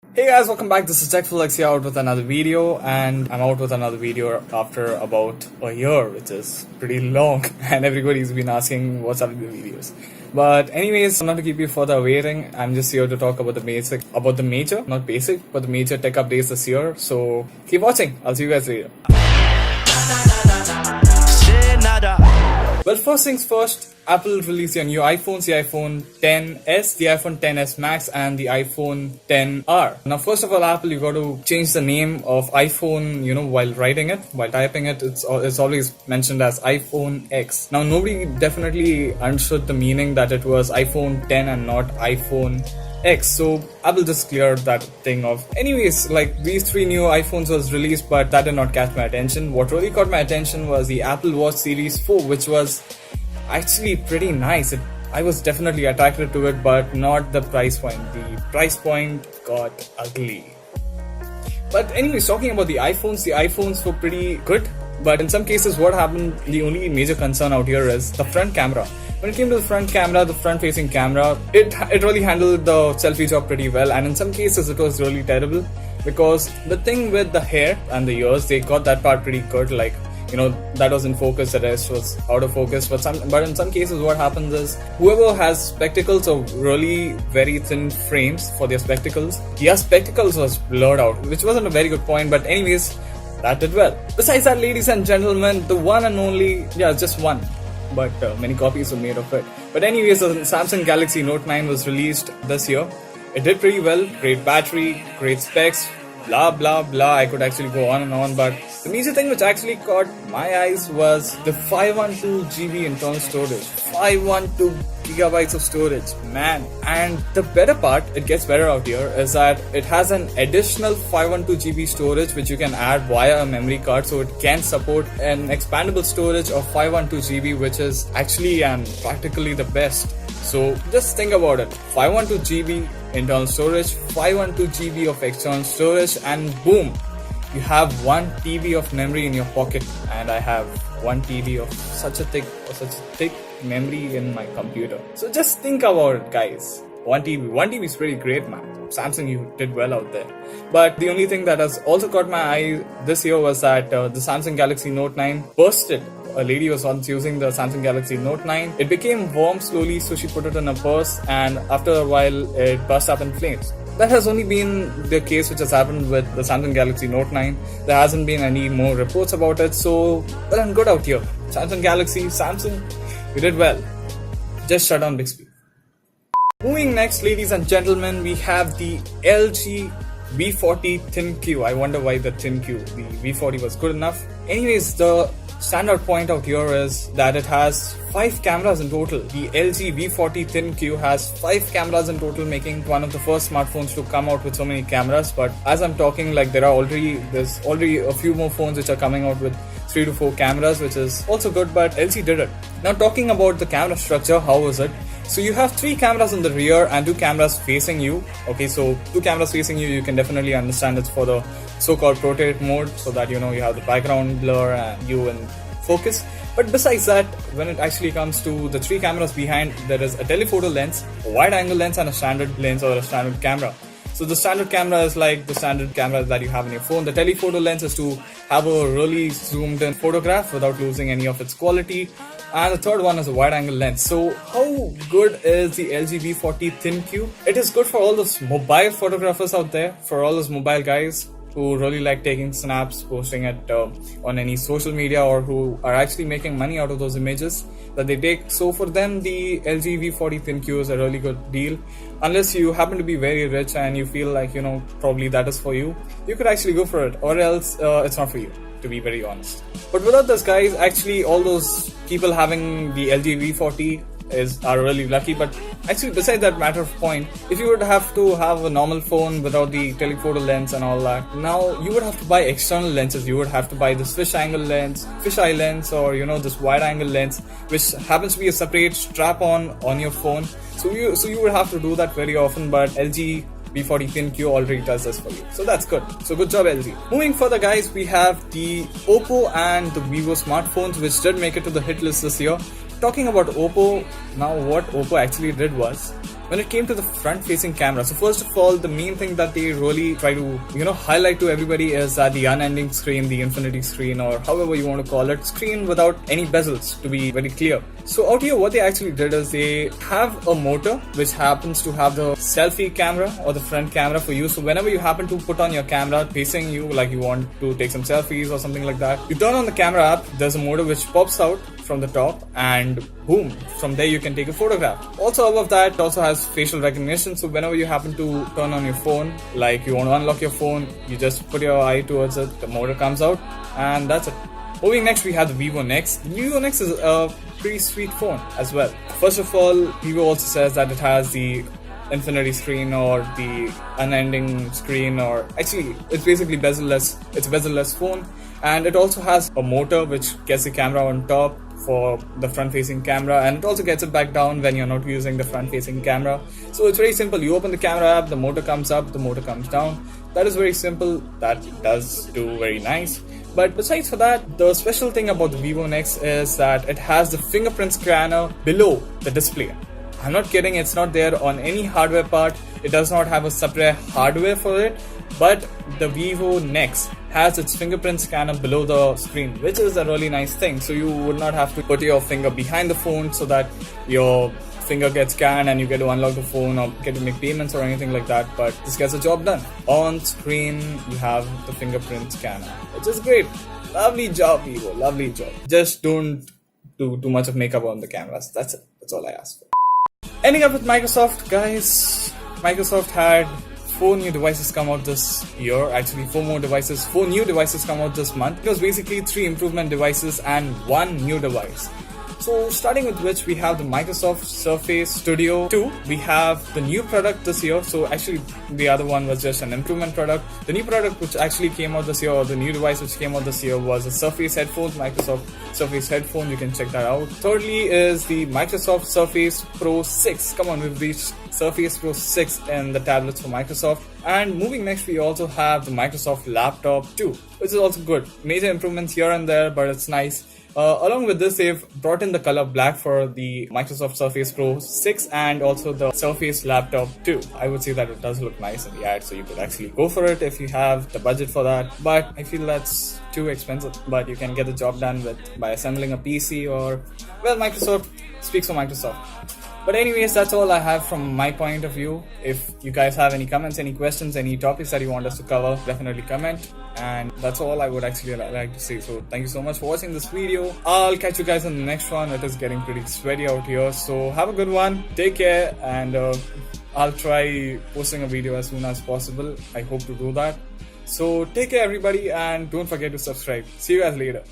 Hey guys, welcome back. This is TechFlex here out with another video, and I'm out with another video after about a year, which is pretty long, and everybody's been asking what's up with the videos. But anyways, not to keep you further waiting, I'm just here to talk about the major, not basic, but the major tech updates this year. So keep watching. I'll see you guys later. Well, first things first, Apple released their new iPhones, the iPhone XS, the iPhone XS Max, and the iPhone XR. Now, first of all, Apple, you got to change the name of iPhone, while writing it, while typing it, it's always mentioned as iPhone X. Now, nobody definitely understood the meaning that it was iPhone 10 and not iPhone X, so Apple just cleared that thing off. Anyways, like these three new iPhones was released, but that did not catch my attention. What really caught my attention was the Apple Watch Series 4, which was actually pretty nice. I was definitely attracted to it, but not the price point. The price point got ugly. But anyways, talking about the iPhones were pretty good. But in some cases, what happened, the only major concern out here is the front camera. When it came to the front camera, the front-facing camera, it really handled the selfie job pretty well. And in some cases, it was really terrible. Because the thing with the hair and the ears, they got that part pretty good. Like, that was in focus, the rest was out of focus. But in some cases, what happens is, whoever has spectacles or really very thin frames for their spectacles, their spectacles was blurred out, which wasn't a very good point. But anyways, that did well. Besides that, ladies and gentlemen, the one and only, just one, but many copies were made of it. But anyways, the Samsung Galaxy Note 9 was released this year. It did pretty well, great battery, great specs, blah blah blah. I could actually go on and on, but the major thing which actually caught my eyes was the 512GB internal storage. 512 gigabytes of storage, man. And the better part, it gets better out here, is that it has an additional 512GB storage which you can add via a memory card, so it can support an expandable storage of 512GB, which is actually and practically the best. So just think about it, 512GB internal storage, 512GB of external storage, and boom, you have 1 TB of memory in your pocket. And I have 1 TB of such a thick memory in my computer. So just think about it, guys. 1 TB is pretty great, man. Samsung, you did well out there. But the only thing that has also caught my eye this year was that the Samsung Galaxy Note 9 bursted. A lady was once using the Samsung Galaxy Note 9. It became warm slowly, so she put it in a purse, and after a while, it burst up in flames. That has only been the case which has happened with the Samsung Galaxy Note 9. There hasn't been any more reports about it, so well and good out here. Samsung, you did well. Just shut down Bixby. Moving next, ladies and gentlemen, we have the LG V40 ThinQ. I wonder why the ThinQ. The V40 was good enough. Anyways, the standout point out here is that it has 5 cameras in total. The LG V40 ThinQ has 5 cameras in total, making it one of the first smartphones to come out with so many cameras. But as I'm talking, like there's already a few more phones which are coming out with 3 to 4 cameras, which is also good, but LG did it. Now talking about the camera structure, how is it? So you have 3 cameras in the rear and 2 cameras facing you. Okay, so 2 cameras facing you can definitely understand it's for the so-called portrait mode, so that you have the background blur and you in focus. But besides that, when it actually comes to the 3 cameras behind, there is a telephoto lens, a wide angle lens, and a standard lens or a standard camera. So the standard camera is like the standard camera that you have in your phone. The telephoto lens is to have a really zoomed in photograph without losing any of its quality. And the third one is a wide angle lens. So how good is the LG V40 ThinQ? It is good for all those mobile photographers out there, for all those mobile guys who really like taking snaps, posting it on any social media, or who are actually making money out of those images that they take. So for them, the LG V40 ThinQ is a really good deal. Unless you happen to be very rich and you feel like, probably that is for you, you could actually go for it, or else it's not for you, to be very honest. But without this, guys, actually all those people having the LG V40 are really lucky. But actually, besides that matter of point, if you would have to have a normal phone without the telephoto lens and all that, now you would have to buy external lenses. You would have to buy this fisheye lens, or this wide angle lens, which happens to be a separate strap on your phone. So you would have to do that very often. But LG V40 ThinQ already does this for you, so that's good. So good job, LG. Moving further, guys, we have the Oppo and the Vivo smartphones, which did make it to the hit list this year. Talking about Oppo, now what Oppo actually did was, when it came to the front-facing camera, so first of all, the main thing that they really try to, highlight to everybody is that the unending screen, the infinity screen, or however you want to call it, screen without any bezels, to be very clear. So out here, what they actually did is they have a motor which happens to have the selfie camera or the front camera for you. So whenever you happen to put on your camera facing you, like you want to take some selfies or something like that, you turn on the camera app, there's a motor which pops out from the top, and boom, from there you can take a photograph. Also above that, it also has facial recognition, so whenever you happen to turn on your phone, like you want to unlock your phone, you just put your eye towards it, the motor comes out, and that's it. Moving next, we have the Vivo Nex. The Vivo Nex is a pretty sweet phone as well. First of all, Vivo also says that it has the infinity screen or the unending screen, or actually it's basically bezel-less. It's a bezel-less phone, and it also has a motor which gets the camera on top for the front-facing camera, and it also gets it back down when you're not using the front-facing camera. So it's very simple. You open the camera app, the motor comes up, the motor comes down. That is very simple. That does do very nice. But besides for that, the special thing about the Vivo Nex is that it has the fingerprint scanner below the display. I'm not kidding, it's not there on any hardware part. It does not have a separate hardware for it, but the Vivo Nex has its fingerprint scanner below the screen, which is a really nice thing. So you would not have to put your finger behind the phone so that your finger gets scanned and you get to unlock the phone or get to make payments or anything like that, but this gets the job done. On screen, you have the fingerprint scanner, which is great. Lovely job, Vivo, lovely job. Just don't do too much of makeup on the cameras. That's it. That's all I ask for. Ending up with Microsoft, guys. Microsoft had 4 new devices come out this year. Actually, 4 new devices come out this month. It was basically 3 improvement devices and 1 new device. So starting with which we have the Microsoft Surface Studio 2. We have the new product this year. So actually the other one was just an improvement product. The new product which actually came out this year, or the new device which came out this year, was a Surface headphones, Microsoft Surface headphone. You can check that out. Thirdly is the Microsoft Surface Pro 6. Come on, we've reached Surface Pro 6 in the tablets for Microsoft. And moving next, we also have the Microsoft Laptop 2, which is also good. Major improvements here and there, but it's nice. Along with this, they've brought in the color black for the Microsoft Surface Pro 6 and also the Surface Laptop 2. I would say that it does look nice in the ad, so you could actually go for it if you have the budget for that. But I feel that's too expensive. But you can get the job done by assembling a PC, or, well, Microsoft speaks for Microsoft. But anyways, that's all I have from my point of view. If you guys have any comments, any questions, any topics that you want us to cover, definitely comment. And that's all I would actually like to say. So thank you so much for watching this video. I'll catch you guys in the next one. It is getting pretty sweaty out here. So have a good one. Take care. And I'll try posting a video as soon as possible. I hope to do that. So take care, everybody. And don't forget to subscribe. See you guys later.